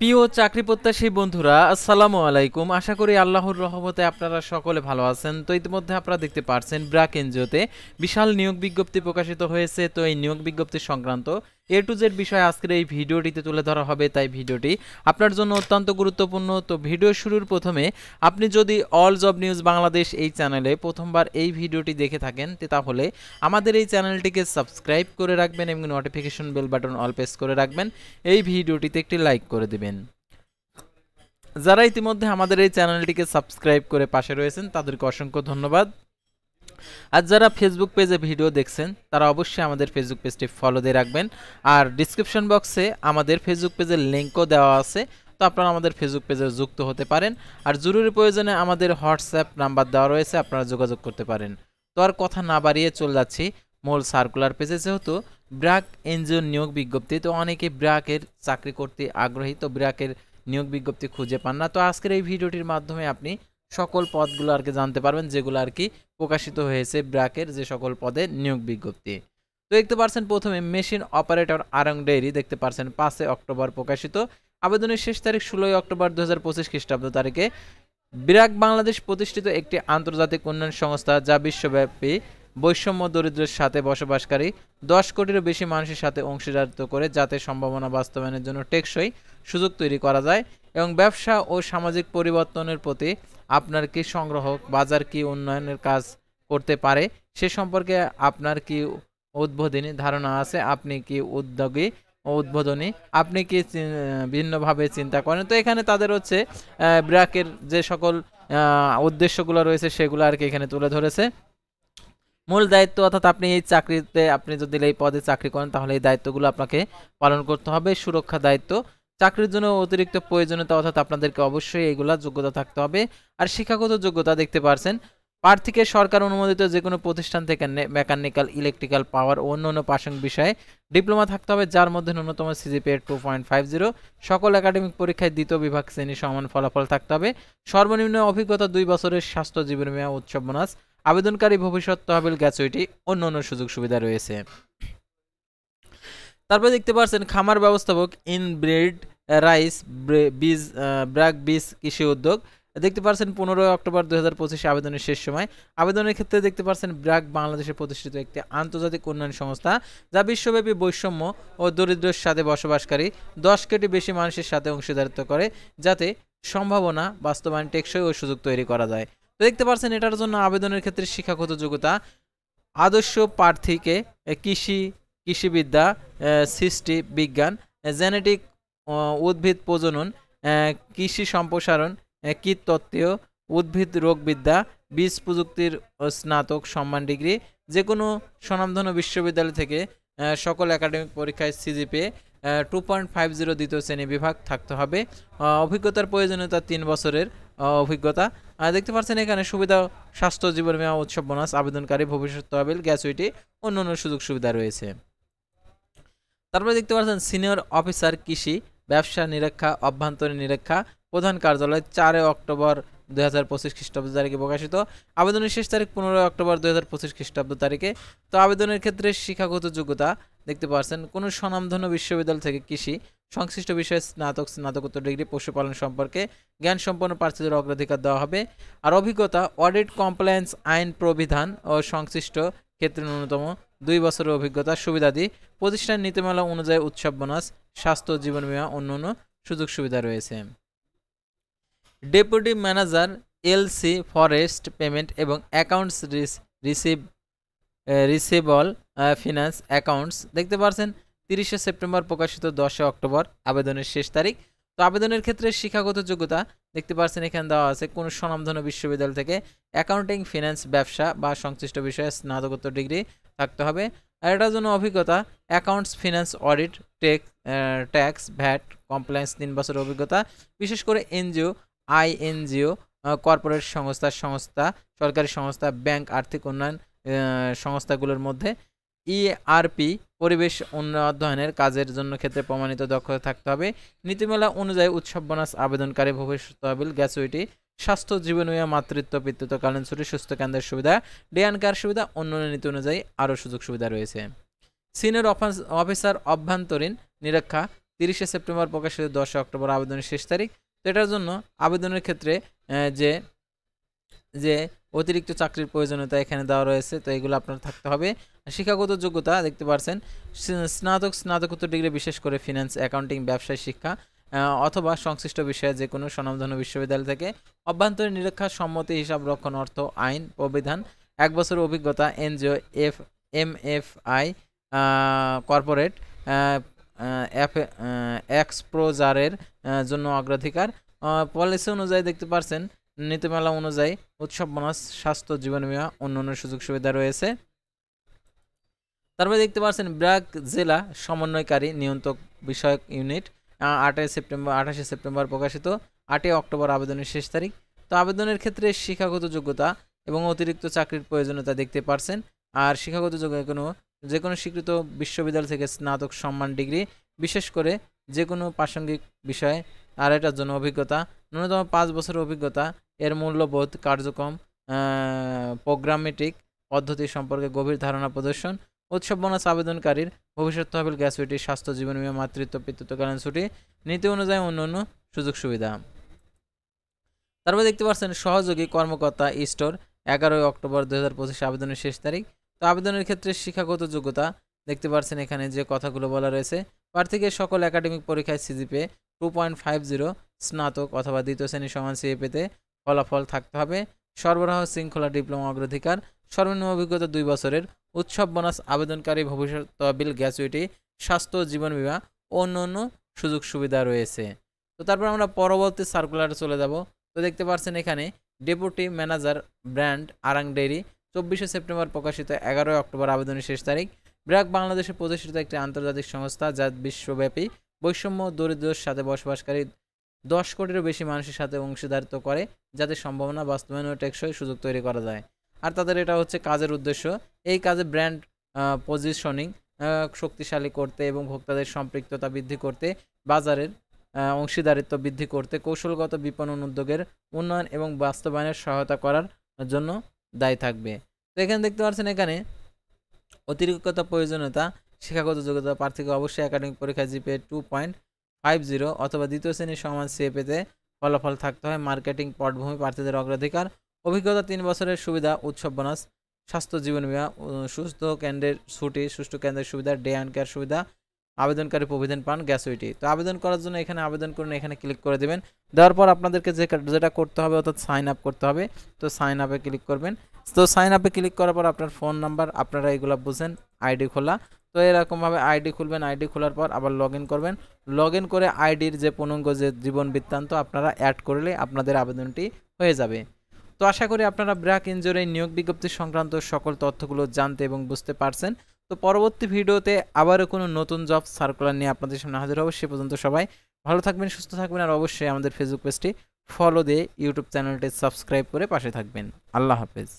প্রিয় চাকরি প্রত্যাশী বন্ধুরা, আসসালামু আলাইকুম। আশা করি আল্লাহর রহমতে আপনারা সকলে ভালো আছেন। তো ইতিমধ্যে আপনারা দেখতে পারছেন ব্র্যাক এনজিওতে বিশাল নিয়োগ বিজ্ঞপ্তি প্রকাশিত হয়েছে। তো এই নিয়োগ বিজ্ঞপ্তি সংক্রান্ত এ টু জেড বিষয় আজকের এই ভিডিওটিতে তুলে ধরা হবে, তাই ভিডিওটি আপনার জন্য অত্যন্ত গুরুত্বপূর্ণ। তো ভিডিও শুরুর প্রথমে আপনি যদি অল জব নিউজ বাংলাদেশ এই চ্যানেলে প্রথমবার এই ভিডিওটি দেখে থাকেন তাহলে আমাদের এই চ্যানেলটিকে সাবস্ক্রাইব করে রাখবেন এবং notification bell button all press করে রাখবেন। এই ভিডিওটিতে একটি লাইক করে দিবেন। যারা ইতিমধ্যে আমাদের এই চ্যানেলটিকে সাবস্ক্রাইব করে পাশে রয়েছেন তাদেরকে অসংখ্য ধন্যবাদ। আর যারা ফেসবুক পেজে ভিডিও দেখছেন তারা অবশ্যই আমাদের ফেসবুক পেজটি ফলো দিয়ে রাখবেন। আর ডিসক্রিপশন বক্সে আমাদের ফেসবুক পেজের লিঙ্কও দেওয়া আছে, তো আপনারা আমাদের ফেসবুক পেজে যুক্ত হতে পারেন। আর জরুরি প্রয়োজনে আমাদের হোয়াটসঅ্যাপ নাম্বার দেওয়া রয়েছে, আপনারা যোগাযোগ করতে পারেন। তো আর কথা না বাড়িয়ে চলে যাচ্ছি মূল সার্কুলার পেজে। যেহেতু ব্র্যাক এনজিও নিয়োগ বিজ্ঞপ্তি, তো অনেকে ব্র্যাকের চাকরি করতে আগ্রহী, তো ব্র্যাকের নিয়োগ বিজ্ঞপ্তি খুঁজে পান না। তো আজকের এই ভিডিওটির মাধ্যমে আপনি সকল পদগুলো আর কি জানতে পারবেন, যেগুলো আর কি প্রকাশিত হয়েছে ব্র্যাকের যে সকল পদে নিয়োগ বিজ্ঞপ্তি। তো দেখতে পাচ্ছেন প্রথমে মেশিন অপারেটর আরং ডেইরি, দেখতে পাচ্ছেন 5 অক্টোবর প্রকাশিত। আবেদনের শেষ তারিখ 16 অক্টোবর 2025 খ্রিস্টাব্দ তারিখে। ব্র্যাক বাংলাদেশ প্রতিষ্ঠিত একটি আন্তর্জাতিক উন্নয়ন সংস্থা, যা বিশ্বব্যাপী বৈষম্য দরিদ্রের সাথে বসবাসকারী 10 কোটিরও বেশি মানুষের সাথে অংশীদারিত্ব করে, যাতে সম্ভাবনা বাস্তবায়নের জন্য টেকসই সুযোগ তৈরি করা যায় এবং ব্যবসা ও সামাজিক পরিবর্তনের প্রতি আপনার কি সংগ্রহ বাজার কি উন্নয়নের কাজ করতে পারে সে সম্পর্কে আপনার কি উদ্বোধনী ধারণা আছে, আপনি কি উদ্যোগী ও উদ্বোধনী, আপনি কি ভিন্নভাবে চিন্তা করেন। তো এখানে তাদের হচ্ছে ব্র্যাকের যে সকল উদ্দেশ্যগুলো রয়েছে সেগুলো আর কি এখানে তুলে ধরেছে। মূল দায়িত্ব, অর্থাৎ আপনি এই চাকরিতে আপনি যদি এই পদে চাকরি করেন তাহলে এই দায়িত্বগুলো আপনাকে পালন করতে হবে। সুরক্ষা দায়িত্ব, চাকরির জন্য অতিরিক্ত প্রয়োজনীয়তা, অর্থাৎ আপনাদেরকে অবশ্যই এইগুলা যোগ্যতা থাকতে হবে। আর শিক্ষাগত যোগ্যতা দেখতে পারছেন প্রার্থীকে সরকার অনুমোদিত যে কোনো প্রতিষ্ঠান থেকে মেকানিক্যাল, ইলেকট্রিক্যাল, পাওয়ার ও অন্যান্য প্রাসঙ্গিক বিষয়ে ডিপ্লোমা থাকতে হবে, যার মধ্যে ন্যূনতম সিজিপিএ 2.50। সকল একাডেমিক পরীক্ষায় দ্বিতীয় বিভাগ শ্রেণীর সমান ফলাফল থাকতে হবে। সর্বনিম্ন অভিজ্ঞতা 2 বছরের স্বাস্থ্য জীবন বীমা উৎসব বোনাস, আবেদনকারী ভবিষ্যৎ তহবিল, গ্র্যাচুইটি, অন্যান্য সুযোগ সুবিধা রয়েছে। তারপরে দেখতে পাচ্ছেন খামার ব্যবস্থাপক, ইনব্রিড রাইস বীজ, ব্র্যাক বীজ কৃষি উদ্যোগ, দেখতে পাচ্ছেন 15 অক্টোবর 2025 আবেদনের শেষ সময়। আবেদনের ক্ষেত্রে দেখতে পাচ্ছেন ব্র্যাক বাংলাদেশে প্রতিষ্ঠিত একটি আন্তর্জাতিক উন্নয়ন সংস্থা, যা বিশ্বব্যাপী বৈষম্য ও দরিদ্রের সাথে বসবাসকারী 10 কোটি বেশি মানুষের সাথে অংশীদারিত্ব করে, যাতে সম্ভাবনা বাস্তবায়ন টেকসই ও সুযোগ তৈরি করা যায়। তো দেখতে পাচ্ছেন এটার জন্য আবেদনের ক্ষেত্রে শিক্ষাগত যোগ্যতা, আদর্শ প্রার্থীকে কৃষিবিদ্যা, সৃষ্টি বিজ্ঞান, জেনেটিক, উদ্ভিদ প্রজনন, কৃষি সম্প্রসারণ, কীটতত্ত্বীয়, উদ্ভিদ রোগবিদ্যা, বীজ প্রযুক্তির স্নাতক সম্মান ডিগ্রি, যে কোনো স্বনামধন্য বিশ্ববিদ্যালয় থেকে সকল একাডেমিক পরীক্ষায় সিজিপিএ 2.50 দ্বিতীয় শ্রেণী বিভাগ থাকতে হবে। অভিজ্ঞতার প্রয়োজনীয়তা 3 বছরের অভিজ্ঞতা। দেখতে পাচ্ছেন এখানে সুবিধা, স্বাস্থ্য জীবন বীমা উৎসব বোনাস, আবেদনকারী ভবিষ্যৎ তহবিল, গ্র্যাচুইটি, অন্যান্য সুযোগ সুবিধা রয়েছে। তারপরে দেখতে পাচ্ছেন সিনিয়র অফিসার কৃষি, ব্যবসা নিরীক্ষা, অভ্যন্তরীণ নিরীক্ষা, প্রধান কার্যালয়, 4 অক্টোবর 2025 খ্রিস্টাব্দ তারিখে প্রকাশিত। আবেদনের শেষ তারিখ 15 অক্টোবর 2025 খ্রিস্টাব্দ তারিখে। তো আবেদনের ক্ষেত্রে শিক্ষাগত যোগ্যতা দেখতে পাচ্ছেন কোনো স্বনামধন্য বিশ্ববিদ্যালয় থেকে কৃষি সংশ্লিষ্ট বিষয়ে স্নাতকোত্তর ডিগ্রি, পশুপালন সম্পর্কে জ্ঞান সম্পন্ন প্রার্থীদের অগ্রাধিকার দেওয়া হবে। আর অভিজ্ঞতা, অডিট, কমপ্লায়েন্স, আইন প্রবিধান ও সংশ্লিষ্ট ক্ষেত্রে ন্যূনতম 2 বছরের অভিজ্ঞতা। সুবিধাদি, প্রতিষ্ঠান নীতিমালা অনুযায়ী উৎসব বোনাস, স্বাস্থ্য জীবন বীমা, অন্যান্য সুযোগ সুবিধা রয়েছে। Deputy manager LC, forest payment এবং অ্যাকাউন্টস রিসিভেবল ফিনান্স অ্যাকাউন্টস, দেখতে পাচ্ছেন 30 সেপ্টেম্বর প্রকাশিত, 10 অক্টোবর আবেদনের শেষ তারিখ। তো আবেদনের ক্ষেত্রে শিক্ষাগত যোগ্যতা দেখতে পাচ্ছেন এখানে দেওয়া আছে কোনো স্বনামধন্য বিশ্ববিদ্যালয় থেকে অ্যাকাউন্টিং, ফিনান্স, ব্যবসা বা সংশ্লিষ্ট বিষয়ে স্নাতকোত্তর ডিগ্রি থাকতে হবে। আর এটার জন্য অভিজ্ঞতা, accounts, finance, audit, tax, VAT, compliance, 3 বছরের অভিজ্ঞতা। বিশেষ করে এনজিও, আইএনজিও, কর্পোরেট সংস্থা, সরকারি সংস্থা, ব্যাংক, আর্থিক উন্নয়ন সংস্থাগুলোর মধ্যে ইআরপি, পরিবেশ অধ্যয়নের কাজের জন্য ক্ষেত্রে প্রমাণিত দক্ষতা থাকতে হবে। নীতিমালা অনুযায়ী উৎসব বোনাস, আবেদনকারী ভবিষ্যৎ তহবিল, গ্র্যাচুইটি, স্বাস্থ্য জীবন বীমা, মাতৃত্ব পিতৃত্বকালীন ছুটি, সুস্থ কেন্দ্রের সুবিধা, ডে অ্যান্ড কেয়ার সুবিধা, অন্যান্য নীতি অনুযায়ী আরও সুযোগ সুবিধা রয়েছে। সিনিয়র অফিসার অভ্যন্তরীণ নিরীক্ষা, 30শে সেপ্টেম্বর প্রকাশিত, 10 অক্টোবর আবেদনের শেষ তারিখ। তো এটার জন্য আবেদনের ক্ষেত্রে যে যে অতিরিক্ত চাকরির প্রয়োজনীয়তা এখানে দেওয়া রয়েছে, তো এগুলো আপনার থাকতে হবে। শিক্ষাগত যোগ্যতা দেখতে পাচ্ছেন স্নাতকোত্তর ডিগ্রি, বিশেষ করে ফিন্যান্স, অ্যাকাউন্টিং, ব্যবসায় শিক্ষা অথবা সংশ্লিষ্ট বিষয়ে যে কোনো স্বনামধন্য বিশ্ববিদ্যালয় থেকে অভ্যন্তরীণ নিরীক্ষা, সম্মতি, হিসাব রক্ষণ, অর্থ, আইন, প্রবিধান, 1 বছরের অভিজ্ঞতা, এনজিও, এমএফআই, কর্পোরেট, এক্সপোজারের জন্য অগ্রাধিকার। পলিসি অনুযায়ী দেখতে পাচ্ছেন নীতিমালা অনুযায়ী উৎসব বোনাস, স্বাস্থ্য, জীবন বীমা, অন্যান্য সুযোগ সুবিধা রয়েছে। তারপরে দেখতে পাচ্ছেন ব্র্যাক জেলা সমন্বয়কারী নিয়ন্ত্রক বিষয়ক ইউনিট, 28শে সেপ্টেম্বর প্রকাশিত, 8 অক্টোবর আবেদনের শেষ তারিখ। তো আবেদনের ক্ষেত্রে শিক্ষাগত যোগ্যতা এবং অতিরিক্ত চাকরির প্রয়োজনীয়তা দেখতে পাচ্ছেন। আর শিক্ষাগত যোগ্যতা যে কোনো স্বীকৃত বিশ্ববিদ্যালয় থেকে স্নাতক সম্মান ডিগ্রি, বিশেষ করে যে কোনো প্রাসঙ্গিক বিষয়ে। আর এটার জন্য অভিজ্ঞতা ন্যূনতম 5 বছরের অভিজ্ঞতা, এর মূল্যবোধ, কার্যক্রম, প্রোগ্রামেটিক পদ্ধতি সম্পর্কে গভীর ধারণা প্রদর্শন। উৎসব বোনাস আবেদনকারীর ভবিষ্যৎ তহবিল, গ্র্যাচুইটি, স্বাস্থ্য, জীবন বীমা, মাতৃত্ব পিতৃত্বকালীন ছুটি, নীতি অনুযায়ী অন্যান্য সুযোগ সুবিধা। তারপর দেখতে পাচ্ছেন সহযোগী কর্মকর্তা স্টোর, 11 অক্টোবর 2025 আবেদনের শেষ তারিখ। তো আবেদনের ক্ষেত্রে শিক্ষাগত যোগ্যতা দেখতে পাচ্ছেন এখানে যে কথাগুলো বলা রয়েছে। প্রার্থীকে সকল একাডেমিক পরীক্ষায় সিজিপিএ 2.50, স্নাতক অথবা দ্বিতীয় শ্রেণীর সমান সিজিপিএতে ফলাফল থাকতে হবে। সরবরাহ শৃঙ্খলা ডিপ্লোমা অগ্রাধিকার, সর্বনিম্ন অভিজ্ঞতা 2 বছরের। উৎসব বোনাস আবেদনকারী ভবিষ্যৎ তহবিল, গ্র্যাচুইটি, স্বাস্থ্য, জীবন বীমা ও অন্যান্য সুযোগ সুবিধা রয়েছে। তো তারপর আমরা পরবর্তী সার্কুলারে চলে যাব। তো দেখতে পাচ্ছেন এখানে deputy manager brand, Aarong dairy, 24শে সেপ্টেম্বর প্রকাশিত, 11 অক্টোবর আবেদনের শেষ তারিখ। ব্র্যাক বাংলাদেশে প্রতিষ্ঠিত একটি আন্তর্জাতিক সংস্থা যা বিশ্বব্যাপী বৈষম্য দরিদ্রর সাথে বসবাসকারী 10 কোটিরও বেশি মানুষের সাথে অংশীদারিত্ব করে, যাতে সম্ভাবনা বাস্তবায়ন ও টেকসই সুযোগ তৈরি করা যায়। আর তাদের এটা হচ্ছে কাজের উদ্দেশ্য, এই কাজে ব্র্যান্ড পজিশনিং শক্তিশালী করতে এবং ভোক্তাদের সম্পৃক্ততা বৃদ্ধি করতে, বাজারের অংশীদারিত্ব বৃদ্ধি করতে, কৌশলগত বিপণন উদ্যোগের উন্নয়ন এবং বাস্তবায়নের সহায়তা করার জন্য দায়ী থাকবে। তো এখানে দেখতে পাচ্ছেন এখানে অতিরিক্ত প্রয়োজনীয়তা, শিক্ষাগত যোগ্যতা, প্রার্থীকে অবশ্যই একাডেমিক পরীক্ষায় জিপিএ 2.50 অথবা দ্বিতীয় শ্রেণীর সমান সিএপিতে ফলাফল থাকতে হয়। মার্কেটিং পটভূমি প্রার্থীদের অগ্রাধিকার, অভিজ্ঞতা 3 বছরের সুবিধা, উৎসব বোনাস, স্বাস্থ্য, জীবন বীমা, সুস্থ কেন্দ্রের ছুটি, সুষ্ঠু কেন্দ্রের সুবিধা, ডে অ্যান্ড কেয়ার সুবিধা, আবেদনকারী প্রবিধান পান, গ্র্যাচুইটি। তো আবেদন করার জন্য এখানে আবেদন করুন, এখানে ক্লিক করে দেবেন। দেওয়ার পর আপনাদেরকে যেটা করতে হবে অর্থাৎ সাইন আপ করতে হবে। তো সাইন আপে ক্লিক করবেন। তো সাইন আপে ক্লিক করার পর আপনার ফোন নাম্বার, আপনারা এগুলো বুঝেন, আইডি খোলা। তো এরকমভাবে আইডি খুলবেন, আইডি খোলার পর আবার লগ ইন করবেন। লগ ইন করে আইডির যে পূর্ণাঙ্গ যে জীবন বৃত্তান্ত আপনারা অ্যাড করলে আপনাদের আবেদনটি হয়ে যাবে। তো আশা করি আপনারা ব্র্যাক এনজিওর এই নিয়োগ বিজ্ঞপ্তি সংক্রান্ত সকল তথ্যগুলো জানতে এবং বুঝতে পারছেন। তো পরবর্তী ভিডিওতে আবারও কোনো নতুন জব সার্কুলার নিয়ে আপনাদের সামনে হাজির হব। সে পর্যন্ত সবাই ভালো থাকবেন, সুস্থ থাকবেন, আর অবশ্যই আমাদের ফেসবুক পেজটি ফলো দিয়ে ইউটিউব চ্যানেলটি সাবস্ক্রাইব করে পাশে থাকবেন। আল্লাহ হাফেজ।